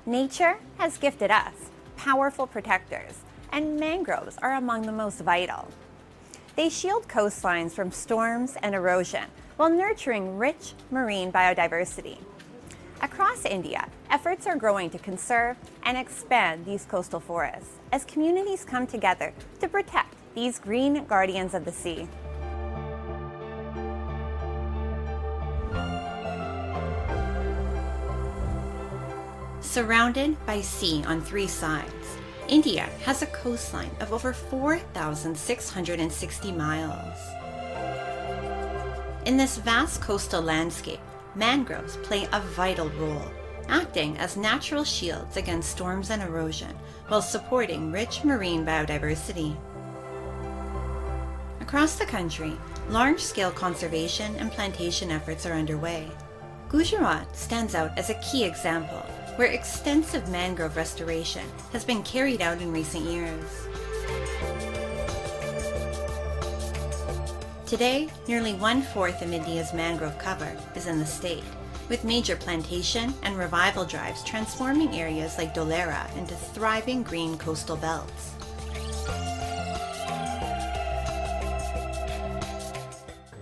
Nature has gifted us powerful protectors, and mangroves are among the most vital. They shield coastlines from storms and erosion while nurturing rich marine biodiversity. Across India, efforts are growing to conserve and expand these coastal forests as communities come together to protect these green guardians of the sea. Surrounded by sea on three sides, India has a coastline of over 4,660 miles. In this vast coastal landscape, mangroves play a vital role, acting as natural shields against storms and erosion while supporting rich marine biodiversity. Across the country, large-scale conservation and plantation efforts are underway. Gujarat stands out as a key example where extensive mangrove restoration has been carried out in recent years. Today, nearly 1/4 of India's mangrove cover is in the state, with major plantation and revival drives transforming areas like Dholera into thriving green coastal belts.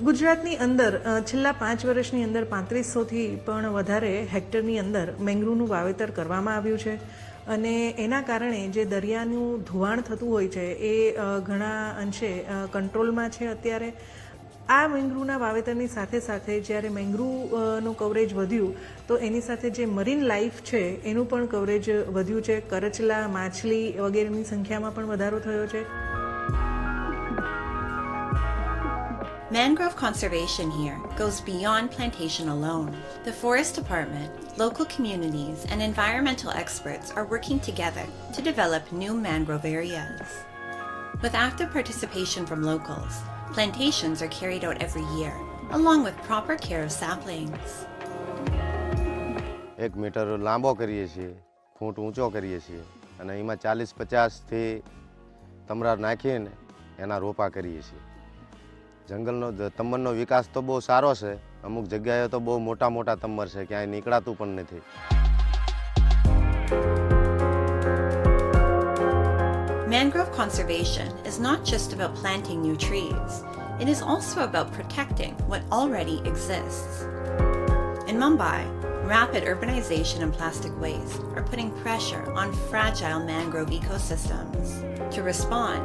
ગુજરાતની અંદર છેલ્લા 5 વર્ષની અંદર 3500થી પણ વધારે હેક્ટરની અંદર મેંગ્રુવનું વાવેતર કરવામાં આવ્યું છે અને એના કારણે જે દરિયાનું ધોવાણ થતું હોય છે એ ઘણા અંશે કંટ્રોલમાં છે અત્યારે. આ મેંગ્રુવના વાવેતરની સાથે સાથે જ્યારે મેંગ્રુવનું કવરેજ વધ્યું તો એની સાથે જે મરીન લાઈફ છે એનું પણ કવરેજ વધ્યું છે. કરચલા, માછલી વગેરેની સંખ્યામાં પણ વધારો થયો છે. Mangrove conservation here goes beyond plantation alone. The Forest Department, local communities, and environmental experts are working together to develop new mangrove areas. With active participation from locals, plantations are carried out every year, along with proper care of saplings. 1 metre લાંબો કરીએ છીએ, ફૂટ ઊંચો કરીએ છીએ અને એમાં 40-50 થી તમરા નાખીને એના રોપા કરીએ છીએ. જંગલનો તમરનો વિકાસ તો બહુ સારો છે. અમુક જગ્યાએ તો બહુ મોટા મોટા તમર છે, ક્યાંય નીકળાતું પણ નથી. Mangrove conservation is not just about planting new trees. It is also about protecting what already exists. In Mumbai, rapid urbanization and plastic waste are putting pressure on fragile mangrove ecosystems. To respond,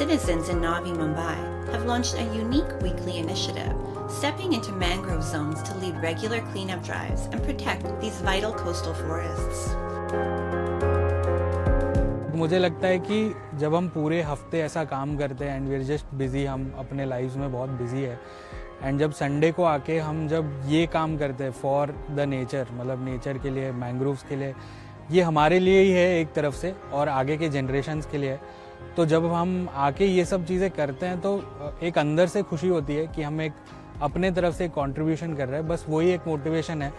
citizens in Navi Mumbai have launched a unique weekly initiative, stepping into mangrove zones to lead regular cleanup drives and protect these vital coastal forests. मुझे लगता है कि जब हम पूरे हफ्ते ऐसा काम करते हैं and we are just busy, हम अपने लाइफ्स में बहुत बिजी है, एंड जब संडे को आके हम जब ये काम करते हैं फॉर द नेचर, मतलब नेचर के लिए, मैंग्रोव्स के लिए, ये हमारे लिए ही है एक तरफ से और आगे के जनरेशन्स के लिए. तो जब हम आके ये सब चीज़ें करते हैं तो एक अंदर से खुशी होती है कि हम एक अपने तरफ से कंट्रीब्यूशन कर रहे हैं. बस वही एक मोटिवेशन है.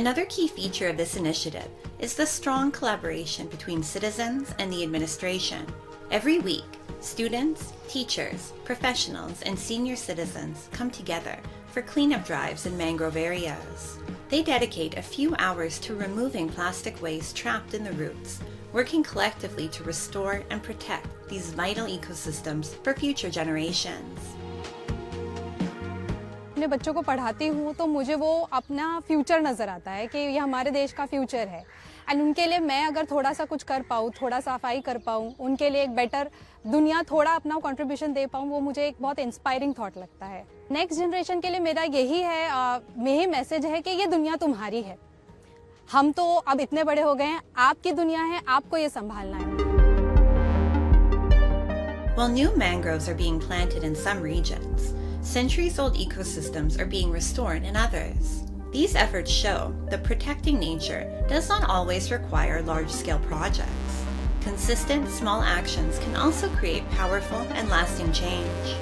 Another key feature of this initiative is the strong collaboration between citizens and the administration. Every week, students, teachers, professionals, and senior citizens come together for cleanup drives in mangrove areas. They dedicate a few hours to removing plastic waste trapped in the roots, working collectively to restore and protect these vital ecosystems for future generations. अपने बच्चों को पढ़ाती हूँ तो मुझे वो अपना future नज़र आता है कि ये हमारे देश का फ्यूचर है, एंड उनके लिए मैं अगर थोड़ा सा कुछ कर पाऊँ, थोड़ा सफाई कर पाऊँ, उनके लिए एक बेटर दुनिया, थोड़ा अपना कंट्रीब्यूशन दे पाऊँ, वो मुझे एक बहुत इंस्पायरिंग थॉट लगता है. नेक्स्ट जनरेशन के लिए मेरा यही है, यही मैसेज है कि ये दुनिया तुम्हारी है. हम तो अब इतने बड़े हो गए हैं, आपकी दुनिया है, आपको ये संभालना है. While new mangroves are being planted in some regions, centuries-old ecosystems are being restored in others. These efforts show that protecting nature does not always require large-scale projects. Consistent, small actions can also create powerful and lasting change.